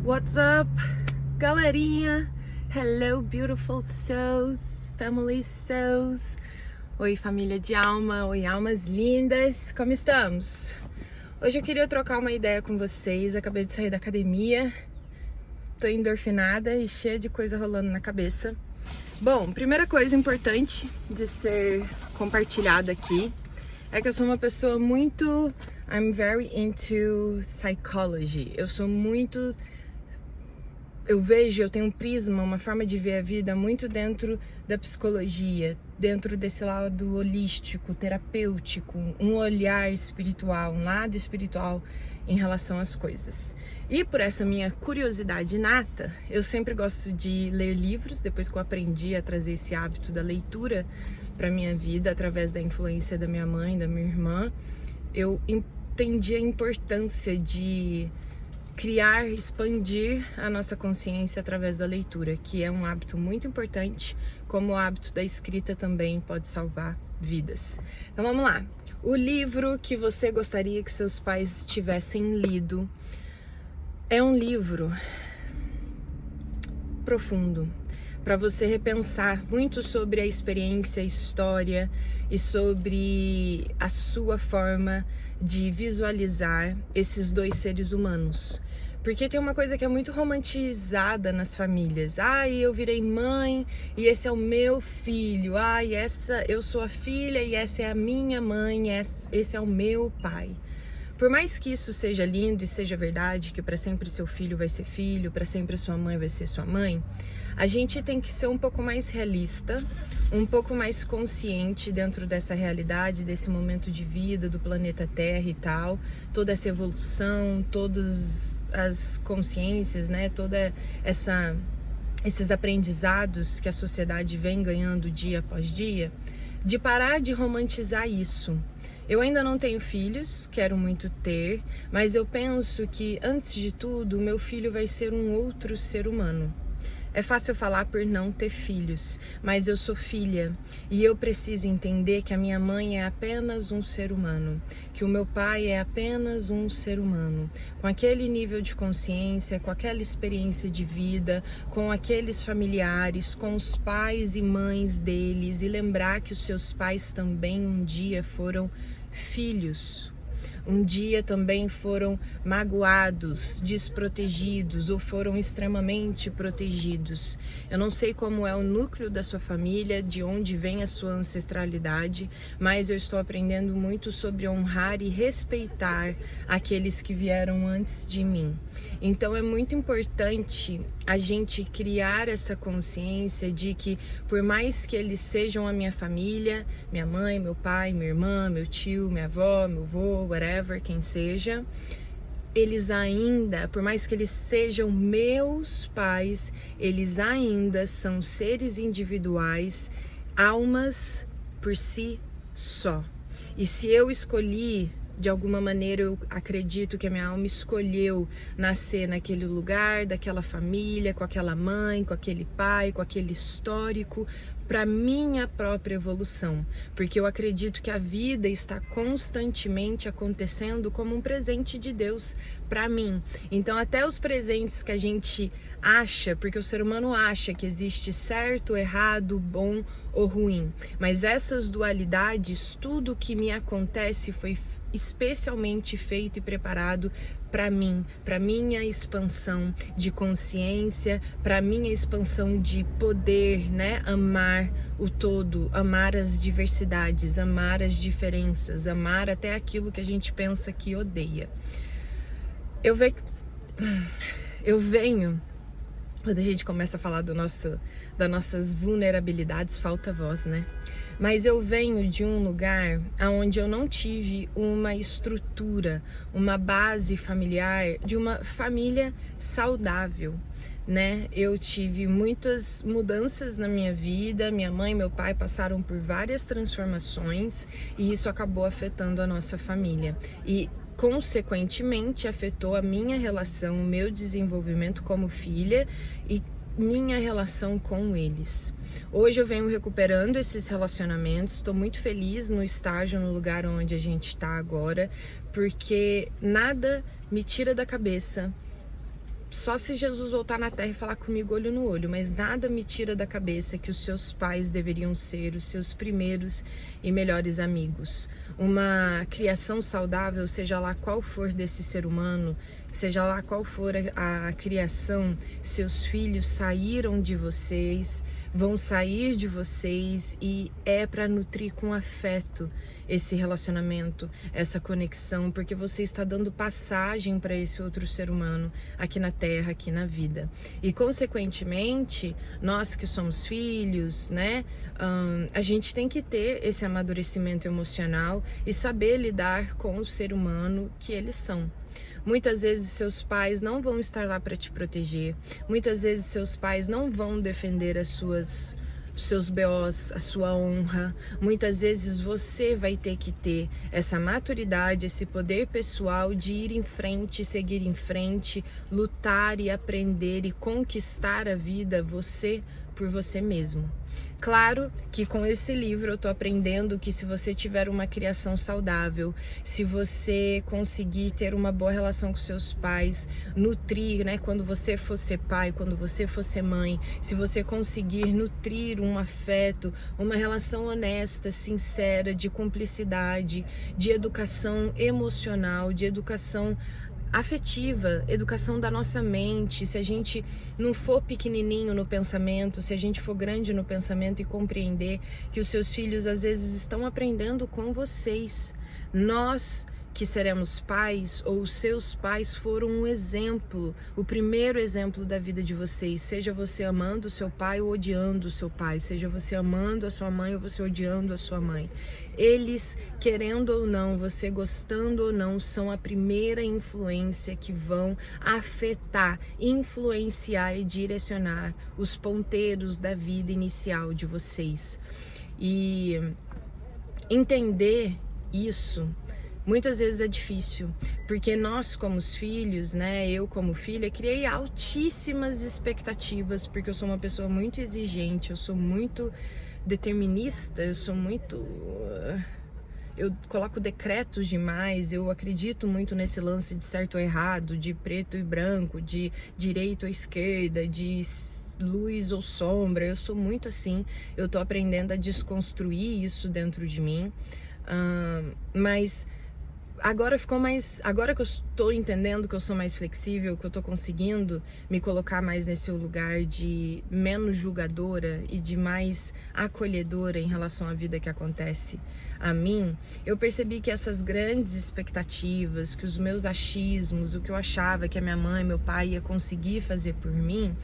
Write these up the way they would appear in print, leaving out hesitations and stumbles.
What's up, galerinha? Hello, beautiful souls, family souls. Oi, família de alma, oi, almas lindas, como estamos? Hoje eu queria trocar uma ideia com vocês. Acabei de sair da academia, tô endorfinada e cheia de coisa rolando na cabeça. Bom, primeira coisa importante de ser compartilhada aqui é que eu sou uma pessoa muito... I'm very into psychology. Eu tenho um prisma, uma forma de ver a vida muito dentro da psicologia, dentro desse lado holístico, terapêutico, um olhar espiritual, um lado espiritual em relação às coisas. E por essa minha curiosidade inata, eu sempre gosto de ler livros, depois que eu aprendi a trazer esse hábito da leitura para minha vida, através da influência da minha mãe, da minha irmã, eu entendi a importância de criar, expandir a nossa consciência através da leitura, que é um hábito muito importante, como o hábito da escrita também pode salvar vidas. Então vamos lá. O livro que você gostaria que seus pais tivessem lido é um livro profundo, para você repensar muito sobre a experiência, a história e sobre a sua forma de visualizar esses dois seres humanos. Porque tem uma coisa que é muito romantizada nas famílias. Eu virei mãe e esse é o meu filho. Eu sou a filha e essa é a minha mãe, esse é o meu pai. Por mais que isso seja lindo e seja verdade, que para sempre seu filho vai ser filho, para sempre sua mãe vai ser sua mãe, a gente tem que ser um pouco mais realista, um pouco mais consciente dentro dessa realidade, desse momento de vida do planeta Terra e tal, toda essa evolução, todas as consciências, né, esses aprendizados que a sociedade vem ganhando dia após dia, de parar de romantizar isso. Eu ainda não tenho filhos, quero muito ter, mas eu penso que, antes de tudo, o meu filho vai ser um outro ser humano. É fácil falar por não ter filhos, mas eu sou filha e eu preciso entender que a minha mãe é apenas um ser humano, que o meu pai é apenas um ser humano, com aquele nível de consciência, com aquela experiência de vida, com aqueles familiares, com os pais e mães deles, e lembrar que os seus pais também um dia foram filhos. Um dia também foram magoados, desprotegidos ou foram extremamente protegidos. Eu não sei como é o núcleo da sua família, de onde vem a sua ancestralidade, mas eu estou aprendendo muito sobre honrar e respeitar aqueles que vieram antes de mim. Então é muito importante a gente criar essa consciência de que, por mais que eles sejam a minha família, minha mãe, meu pai, minha irmã, meu tio, minha avó, meu avô, whatever, quem seja, eles ainda, por mais que eles sejam meus pais, eles ainda são seres individuais, almas por si só. E se eu escolhi, de alguma maneira eu acredito que a minha alma escolheu nascer naquele lugar, daquela família, com aquela mãe, com aquele pai, com aquele histórico, para minha própria evolução, porque eu acredito que a vida está constantemente acontecendo como um presente de Deus para mim. Então até os presentes que a gente acha, porque o ser humano acha que existe certo, errado, bom ou ruim, mas essas dualidades, tudo que me acontece foi especialmente feito e preparado para mim, para minha expansão de consciência, para minha expansão de poder, né? Amar o todo, amar as diversidades, amar as diferenças, amar até aquilo que a gente pensa que odeia. Eu venho, quando a gente começa a falar das nossas vulnerabilidades, falta voz, né? Mas eu venho de um lugar onde eu não tive uma estrutura, uma base familiar, de uma família saudável, né? Eu tive muitas mudanças na minha vida, minha mãe e meu pai passaram por várias transformações e isso acabou afetando a nossa família. E consequentemente afetou a minha relação, o meu desenvolvimento como filha e minha relação com eles. Hoje eu venho recuperando esses relacionamentos, estou muito feliz no estágio, no lugar onde a gente está agora, porque nada me tira da cabeça só se Jesus voltar na terra e falar comigo olho no olho, mas nada me tira da cabeça que os seus pais deveriam ser os seus primeiros e melhores amigos. Uma criação saudável, seja lá qual for desse ser humano, seja lá qual for a criação, seus filhos saíram de vocês, vão sair de vocês, e é para nutrir com afeto esse relacionamento, essa conexão, porque você está dando passagem para esse outro ser humano aqui na Terra, aqui na vida. E consequentemente, nós que somos filhos, né, a gente tem que ter esse amadurecimento emocional e saber lidar com o ser humano que eles são. Muitas vezes seus pais não vão estar lá para te proteger. Muitas vezes seus pais não vão defender seus BOs, a sua honra. Muitas vezes você vai ter que ter essa maturidade, esse poder pessoal de ir em frente, seguir em frente, lutar e aprender e conquistar a vida você por você mesmo. Claro que com esse livro eu tô aprendendo que se você tiver uma criação saudável, se você conseguir ter uma boa relação com seus pais, nutrir, né, quando você for ser pai, quando você for ser mãe, se você conseguir nutrir um afeto, uma relação honesta, sincera, de cumplicidade, de educação emocional, de educação afetiva, educação da nossa mente, se a gente não for pequenininho no pensamento, se a gente for grande no pensamento e compreender que os seus filhos às vezes estão aprendendo com vocês. Nós que seremos pais, ou os seus pais foram um exemplo, o primeiro exemplo da vida de vocês, seja você amando o seu pai ou odiando o seu pai, seja você amando a sua mãe ou você odiando a sua mãe. Eles, querendo ou não, você gostando ou não, são a primeira influência que vão afetar, influenciar e direcionar os ponteiros da vida inicial de vocês. E entender isso muitas vezes é difícil, porque nós como os filhos, né, eu como filha, criei altíssimas expectativas, porque eu sou uma pessoa muito exigente, eu sou muito determinista, eu sou muito... eu coloco decretos demais, eu acredito muito nesse lance de certo ou errado, de preto e branco, de direita ou esquerda, de luz ou sombra. Eu sou muito assim, eu tô aprendendo a desconstruir isso dentro de mim, mas agora agora que eu estou entendendo que eu sou mais flexível, que eu estou conseguindo me colocar mais nesse lugar de menos julgadora e de mais acolhedora em relação à vida que acontece a mim, eu percebi que essas grandes expectativas, que os meus achismos, o que eu achava que a minha mãe, meu pai ia conseguir fazer por mim,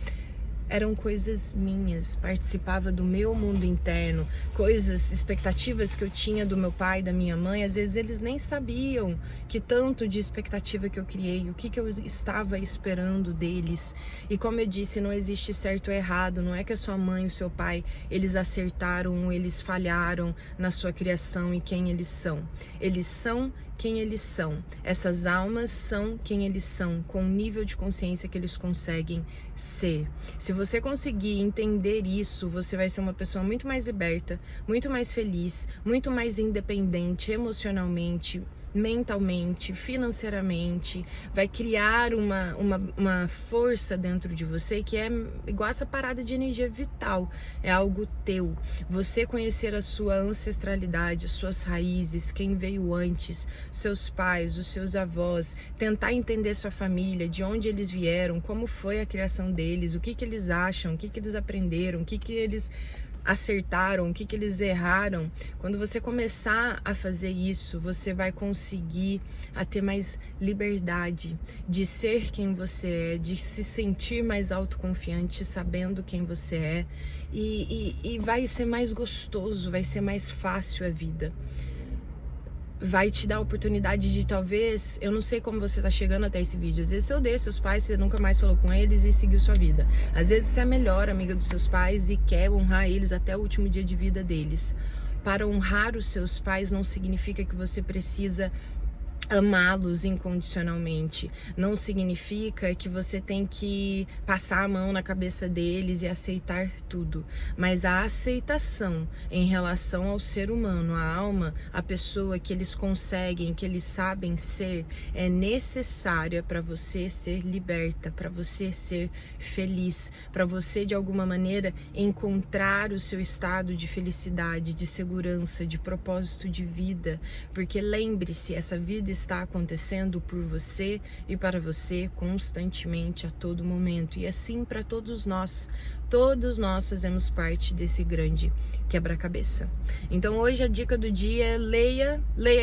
eram coisas minhas, participava do meu mundo interno, coisas, expectativas que eu tinha do meu pai, da minha mãe, às vezes eles nem sabiam que tanto de expectativa que eu criei, o que eu estava esperando deles. E como eu disse, não existe certo ou errado, não é que a sua mãe e o seu pai, eles acertaram ou eles falharam na sua criação e quem eles são. Eles são quem eles são. Essas almas são quem eles são, com o nível de consciência que eles conseguem ser. Se você conseguir entender isso, você vai ser uma pessoa muito mais liberta, muito mais feliz, muito mais independente emocionalmente, mentalmente, financeiramente, vai criar uma força dentro de você que é igual essa parada de energia vital, é algo teu. Você conhecer a sua ancestralidade, as suas raízes, quem veio antes, seus pais, os seus avós, tentar entender sua família, de onde eles vieram, como foi a criação deles, o que eles acham, o que eles aprenderam, o que eles acertaram, o que eles erraram. Quando você começar a fazer isso, você vai conseguir a ter mais liberdade de ser quem você é, de se sentir mais autoconfiante, sabendo quem você é, e vai ser mais gostoso, vai ser mais fácil a vida. Vai te dar a oportunidade de, talvez, eu não sei como você tá chegando até esse vídeo, às vezes você odeia seus pais, você nunca mais falou com eles e seguiu sua vida. Às vezes você é a melhor amiga dos seus pais e quer honrar eles até o último dia de vida deles. Para honrar os seus pais não significa que você precisa amá-los incondicionalmente. Não significa que você tem que passar a mão na cabeça deles e aceitar tudo, mas a aceitação em relação ao ser humano, a alma, a pessoa que eles conseguem, que eles sabem ser, é necessária para você ser liberta, para você ser feliz, para você de alguma maneira encontrar o seu estado de felicidade, de segurança, de propósito de vida, porque lembre-se, essa vida está acontecendo por você e para você constantemente, a todo momento, e assim para todos nós fazemos parte desse grande quebra-cabeça. Então hoje a dica do dia é leia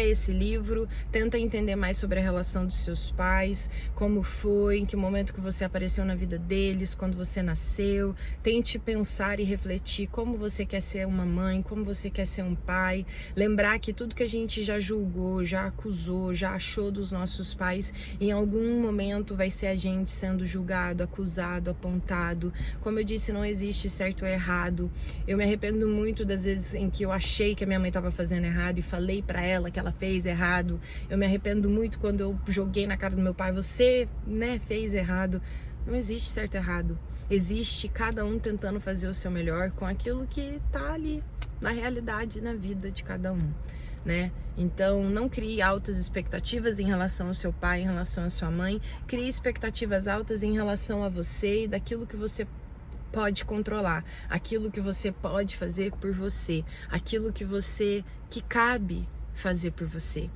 esse livro, tenta entender mais sobre a relação dos seus pais, como foi, em que momento que você apareceu na vida deles, quando você nasceu, tente pensar e refletir como você quer ser uma mãe, como você quer ser um pai, lembrar que tudo que a gente já julgou, já acusou, já achou dos nossos pais, em algum momento vai ser a gente sendo julgado, acusado, apontado. Como eu disse, não existe certo ou errado. Eu me arrependo muito das vezes em que eu achei que a minha mãe estava fazendo errado e falei pra ela que ela fez errado. Eu me arrependo muito quando eu joguei na cara do meu pai, você, fez errado. Não existe certo ou errado. Existe cada um tentando fazer o seu melhor com aquilo que tá ali na realidade, na vida de cada um, Então, não crie altas expectativas em relação ao seu pai, em relação à sua mãe. Crie expectativas altas em relação a você e daquilo que você pode controlar, aquilo que você pode fazer por você, aquilo que cabe fazer por você.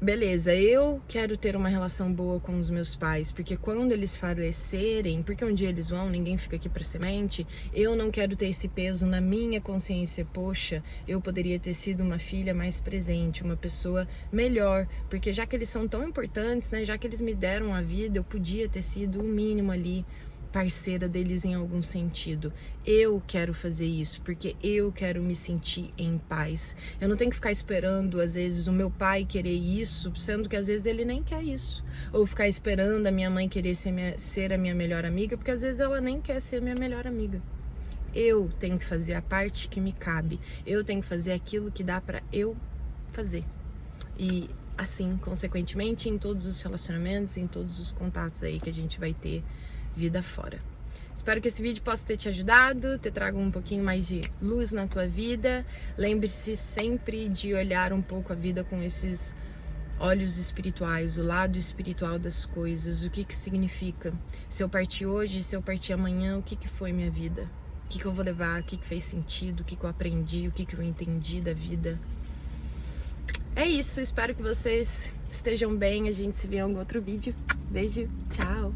Beleza, eu quero ter uma relação boa com os meus pais, porque quando eles falecerem, porque um dia eles vão, ninguém fica aqui para semente, eu não quero ter esse peso na minha consciência, poxa, eu poderia ter sido uma filha mais presente, uma pessoa melhor, porque já que eles são tão importantes, já que eles me deram a vida, eu podia ter sido o mínimo ali, parceira deles em algum sentido. Eu quero fazer isso, porque eu quero me sentir em paz. Eu não tenho que ficar esperando, às vezes, o meu pai querer isso, sendo que às vezes ele nem quer isso. Ou ficar esperando a minha mãe querer ser a minha melhor amiga, porque às vezes ela nem quer ser minha melhor amiga. Eu tenho que fazer a parte que me cabe. Eu tenho que fazer aquilo que dá pra eu fazer. E assim, consequentemente, em todos os relacionamentos, em todos os contatos aí que a gente vai ter vida fora. Espero que esse vídeo possa ter te ajudado, ter trago um pouquinho mais de luz na tua vida. Lembre-se sempre de olhar um pouco a vida com esses olhos espirituais, o lado espiritual das coisas, o que significa. Se eu partir hoje, se eu partir amanhã, o que foi minha vida? O que eu vou levar? O que fez sentido? O que eu aprendi? O que eu entendi da vida? É isso, espero que vocês estejam bem. A gente se vê em algum outro vídeo. Beijo, tchau!